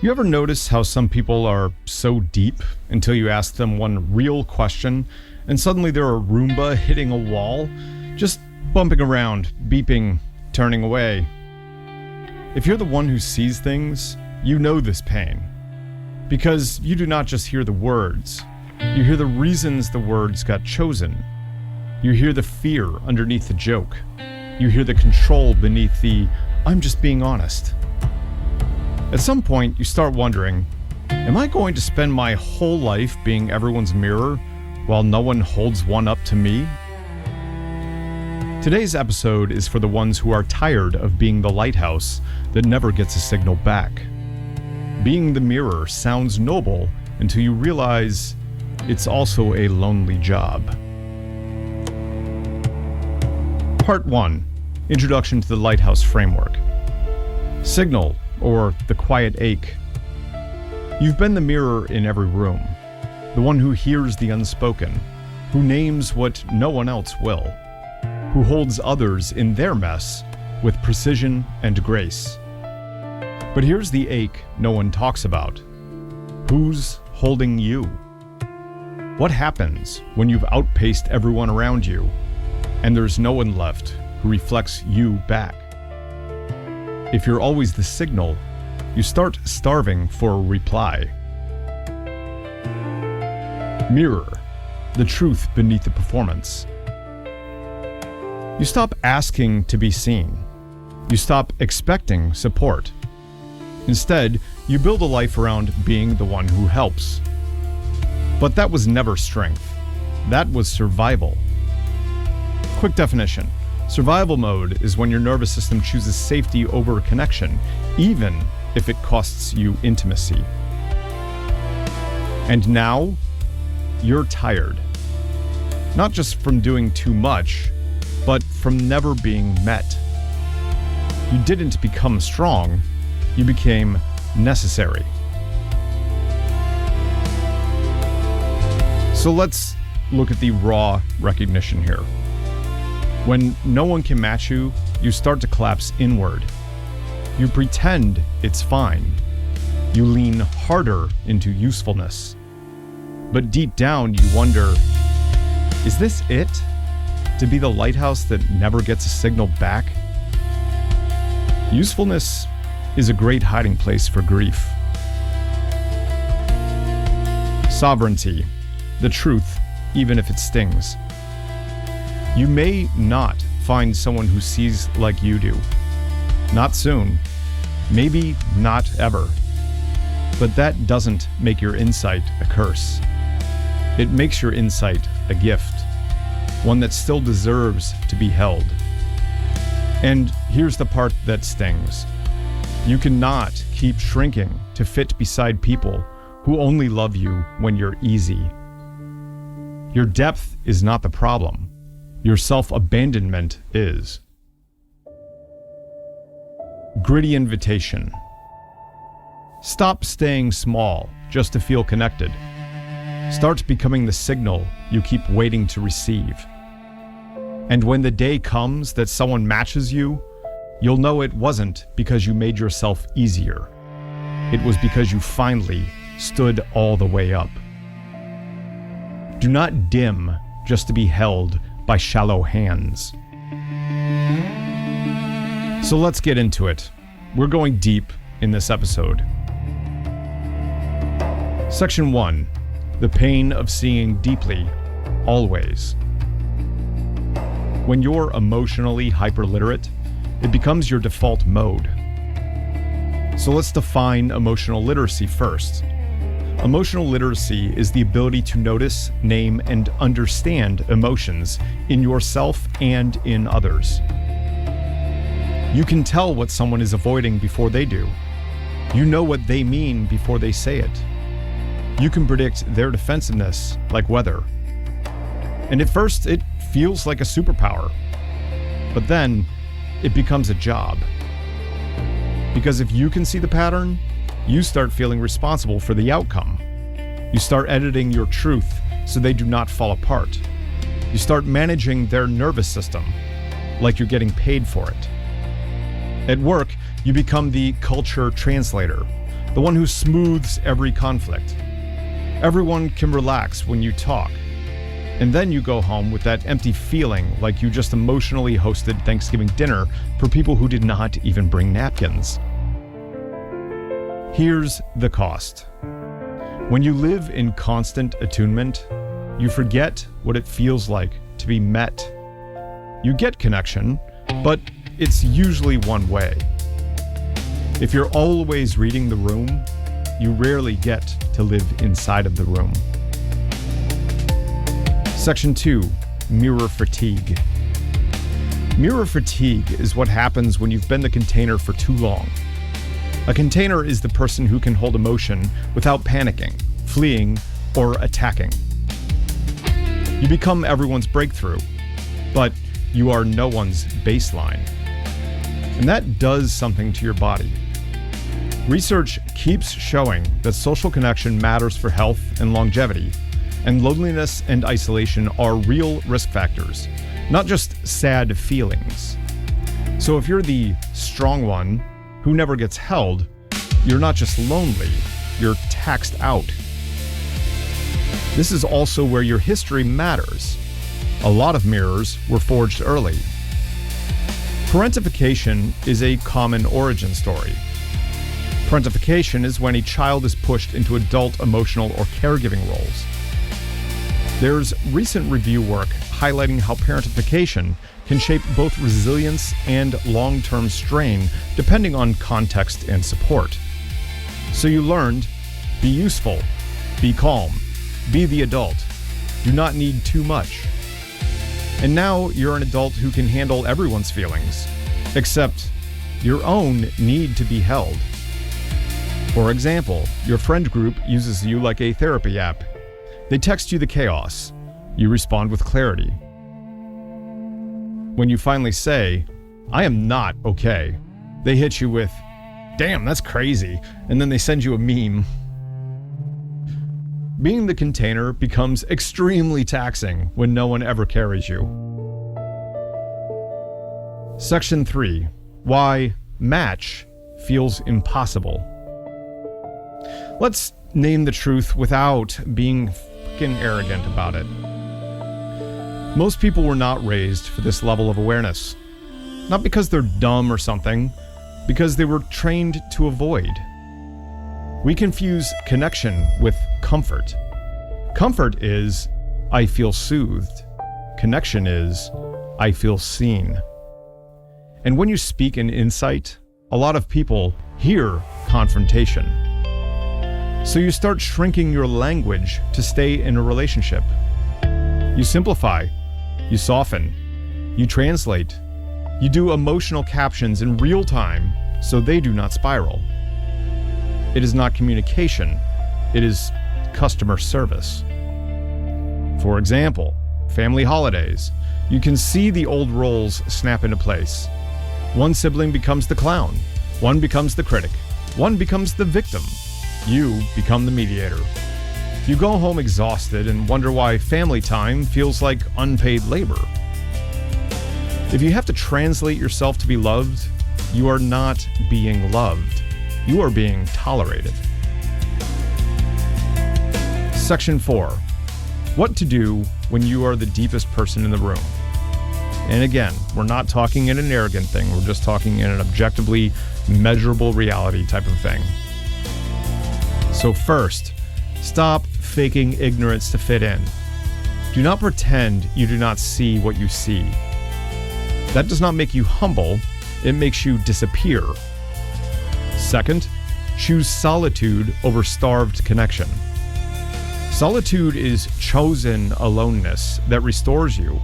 You ever notice how some people are so deep until you ask them one real question and suddenly they're a Roomba hitting a wall, just bumping around, beeping, turning away? If you're the one who sees things, you know this pain. Because you do not just hear the words, you hear the reasons the words got chosen. You hear the fear underneath the joke. You hear the control beneath the, "I'm just being honest." At some point, you start wondering, am I going to spend my whole life being everyone's mirror while no one holds one up to me? Today's episode is for the ones who are tired of being the lighthouse that never gets a signal back. Being the mirror sounds noble until you realize it's also a lonely job. Part 1. Introduction to the Lighthouse Framework. Signal, or the quiet ache. You've been the mirror in every room, the one who hears the unspoken, who names what no one else will, who holds others in their mess with precision and grace. But here's the ache no one talks about. Who's holding you? What happens when you've outpaced everyone around you, and there's no one left who reflects you back? If you're always the signal, you start starving for a reply. Mirror, the truth beneath the performance. You stop asking to be seen. You stop expecting support. Instead, you build a life around being the one who helps. But that was never strength. That was survival. Quick definition. Survival mode is when your nervous system chooses safety over connection, even if it costs you intimacy. And now, you're tired. Not just from doing too much, but from never being met. You didn't become strong, you became necessary. So let's look at the raw recognition here. When no one can match you, you start to collapse inward. You pretend it's fine. You lean harder into usefulness. But deep down, you wonder, is this it? To be the lighthouse that never gets a signal back? Usefulness is a great hiding place for grief. Sovereignty, the truth, even if it stings. You may not find someone who sees like you do. Not soon. Maybe not ever. But that doesn't make your insight a curse. It makes your insight a gift, one that still deserves to be held. And here's the part that stings. You cannot keep shrinking to fit beside people who only love you when you're easy. Your depth is not the problem. Your self-abandonment is. Gritty invitation. Stop staying small just to feel connected. Start becoming the signal you keep waiting to receive. And when the day comes that someone matches you, you'll know it wasn't because you made yourself easier. It was because you finally stood all the way up. Do not dim just to be held by shallow hands. So let's get into it. We're going deep in this episode. Section 1. The pain of seeing deeply, always. When you're emotionally hyperliterate, it becomes your default mode. So let's define emotional literacy first. Emotional literacy is the ability to notice, name, and understand emotions in yourself and in others. You can tell what someone is avoiding before they do. You know what they mean before they say it. You can predict their defensiveness like weather. And at first, it feels like a superpower. But then, it becomes a job. Because if you can see the pattern, you start feeling responsible for the outcome. You start editing your truth so they do not fall apart. You start managing their nervous system like you're getting paid for it. At work, you become the culture translator, the one who smooths every conflict. Everyone can relax when you talk. And then you go home with that empty feeling like you just emotionally hosted Thanksgiving dinner for people who did not even bring napkins. Here's the cost. When you live in constant attunement, you forget what it feels like to be met. You get connection, but it's usually one way. If you're always reading the room, you rarely get to live inside of the room. Section 2, mirror fatigue. Mirror fatigue is what happens when you've been the container for too long. A container is the person who can hold emotion without panicking, fleeing, or attacking. You become everyone's breakthrough, but you are no one's baseline. And that does something to your body. Research keeps showing that social connection matters for health and longevity, and loneliness and isolation are real risk factors, not just sad feelings. So if you're the strong one who never gets held, you're not just lonely, you're taxed out. This is also where your history matters. A lot of mirrors were forged early. Parentification is a common origin story. Parentification is when a child is pushed into adult emotional or caregiving roles. There's recent review work highlighting how parentification can shape both resilience and long-term strain depending on context and support. So you learned, be useful, be calm, be the adult, do not need too much. And now you're an adult who can handle everyone's feelings, except your own need to be held. For example, your friend group uses you like a therapy app. They text you the chaos. You respond with clarity. When you finally say, I am not okay, they hit you with, damn, that's crazy, and then they send you a meme. Being the container becomes extremely taxing when no one ever carries you. Section 3. Why match feels impossible. Let's name the truth without being fucking arrogant about it. Most people were not raised for this level of awareness. Not because they're dumb or something, because they were trained to avoid. We confuse connection with comfort. Comfort is, I feel soothed. Connection is, I feel seen. And when you speak in insight, a lot of people hear confrontation. So you start shrinking your language to stay in a relationship. You simplify, you soften, you translate, you do emotional captions in real time so they do not spiral. It is not communication, it is customer service. For example, family holidays. You can see the old roles snap into place. One sibling becomes the clown, one becomes the critic, one becomes the victim. You become the mediator. You go home exhausted and wonder why family time feels like unpaid labor. If you have to translate yourself to be loved, you are not being loved. You are being tolerated. Section 4. What to do when you are the deepest person in the room. And again, we're not talking in an arrogant thing, we're just talking in an objectively measurable reality type of thing. So first, stop faking ignorance to fit in. Do not pretend you do not see what you see. That does not make you humble, it makes you disappear. Second, choose solitude over starved connection. Solitude is chosen aloneness that restores you.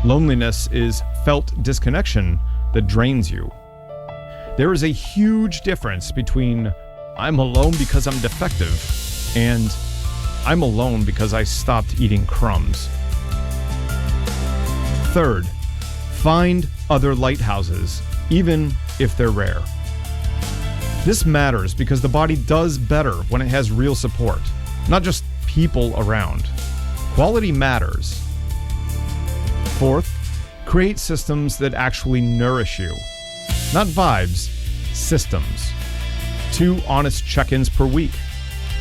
Loneliness is felt disconnection that drains you. There is a huge difference between I'm alone because I'm defective and I'm alone because I stopped eating crumbs. Third, find other lighthouses, even if they're rare. This matters because the body does better when it has real support, not just people around. Quality matters. Fourth, create systems that actually nourish you. Not vibes, systems. 2 honest check-ins per week,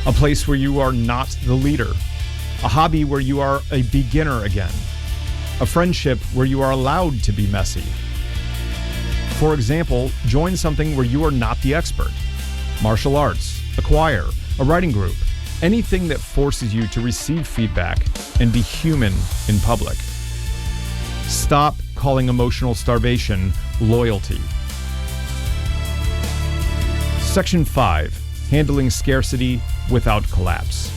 a place where you are not the leader, a hobby where you are a beginner again, a friendship where you are allowed to be messy. For example, join something where you are not the expert. Martial arts, a choir, a writing group, anything that forces you to receive feedback and be human in public. Stop calling emotional starvation loyalty. Section 5. Handling scarcity without collapse.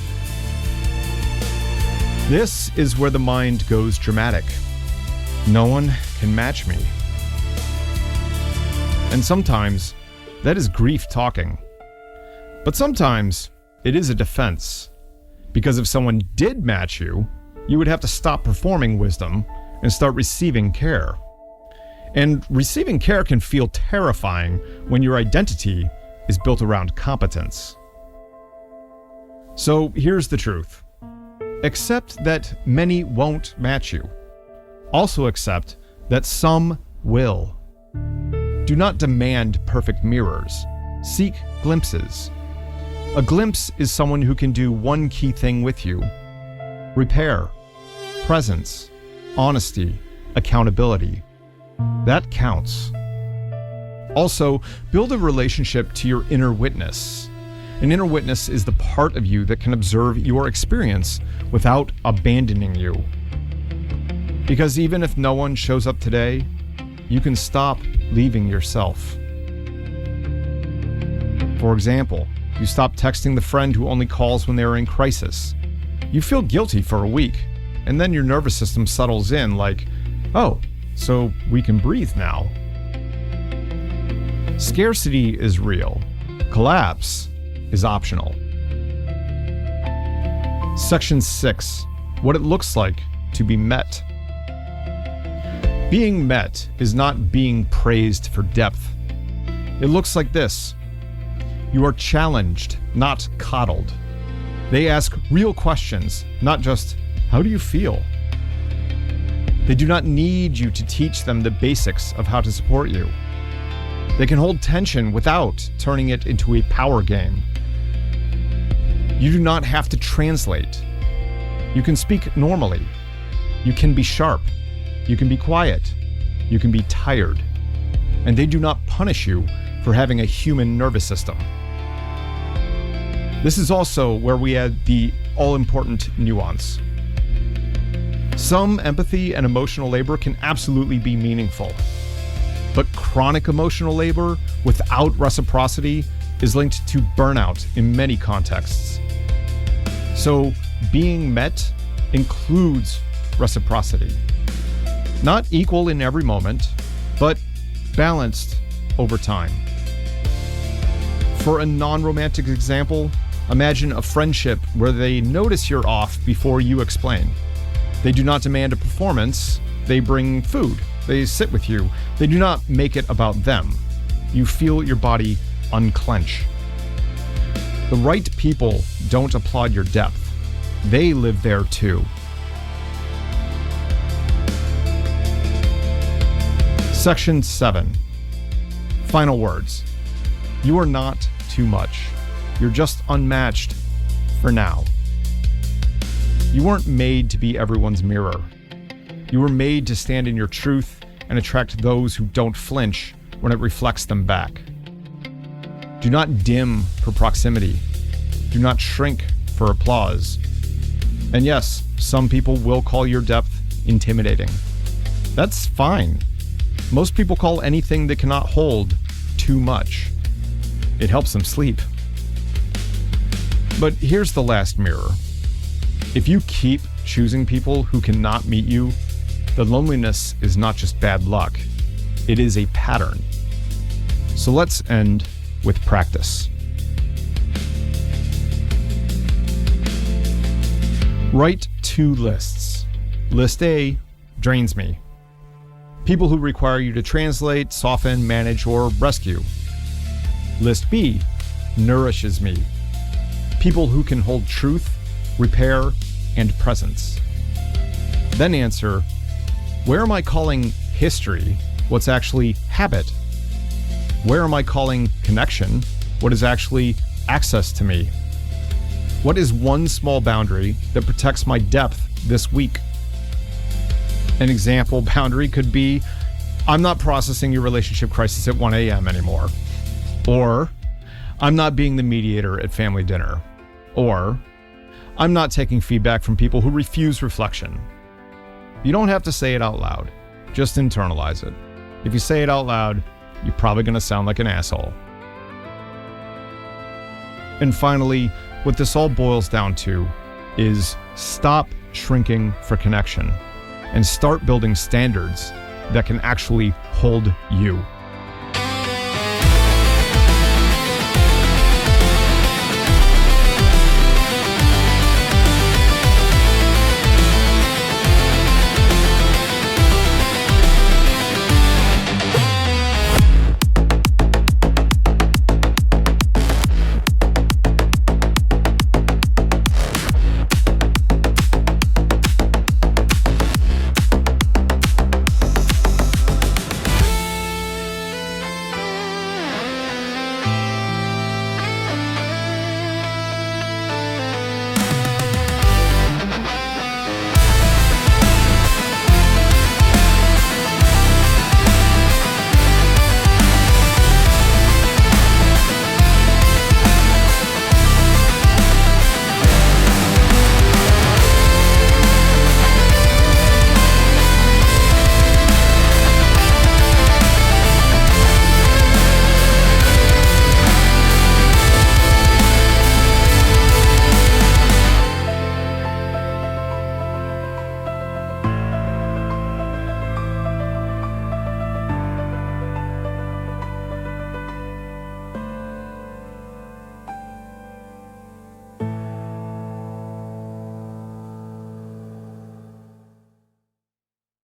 This is where the mind goes dramatic. No one can match me. And sometimes that is grief talking. But sometimes it is a defense. Because if someone did match you, you would have to stop performing wisdom and start receiving care. And receiving care can feel terrifying when your identity is built around competence. So here's the truth. Accept that many won't match you. Also accept that some will. Do not demand perfect mirrors. Seek glimpses. A glimpse is someone who can do one key thing with you: repair, presence, honesty, accountability. That counts. Also, build a relationship to your inner witness. An inner witness is the part of you that can observe your experience without abandoning you. Because even if no one shows up today, you can stop leaving yourself. For example, you stop texting the friend who only calls when they are in crisis. You feel guilty for a week, and then your nervous system settles in like, oh, so we can breathe now. Scarcity is real. Collapse is optional. Section 6. What it looks like to be met. Being met is not being praised for depth. It looks like this. You are challenged, not coddled. They ask real questions, not just, how do you feel? They do not need you to teach them the basics of how to support you. They can hold tension without turning it into a power game. You do not have to translate. You can speak normally. You can be sharp. You can be quiet. You can be tired. And they do not punish you for having a human nervous system. This is also where we add the all-important nuance. Some empathy and emotional labor can absolutely be meaningful. But chronic emotional labor without reciprocity is linked to burnout in many contexts. So being met includes reciprocity. Not equal in every moment, but balanced over time. For a non-romantic example, imagine a friendship where they notice you're off before you explain. They do not demand a performance, they bring food. They sit with you. They do not make it about them. You feel your body unclench. The right people don't applaud your depth. They live there too. Section 7. Final words. You are not too much. You're just unmatched for now. You weren't made to be everyone's mirror. You were made to stand in your truth and attract those who don't flinch when it reflects them back. Do not dim for proximity. Do not shrink for applause. And yes, some people will call your depth intimidating. That's fine. Most people call anything they cannot hold too much. It helps them sleep. But here's the last mirror. If you keep choosing people who cannot meet you, the loneliness is not just bad luck, it is a pattern. So let's end with practice. Write 2 lists. List A drains me. People who require you to translate, soften, manage, or rescue. List B nourishes me. People who can hold truth, repair, and presence. Then answer, where am I calling history what's actually habit? Where am I calling connection what is actually access to me? What is one small boundary that protects my depth this week? An example boundary could be, I'm not processing your relationship crisis at 1 a.m. anymore. Or, I'm not being the mediator at family dinner. Or, I'm not taking feedback from people who refuse reflection. You don't have to say it out loud. Just internalize it. If you say it out loud, you're probably going to sound like an asshole. And finally, what this all boils down to is stop shrinking for connection and start building standards that can actually hold you.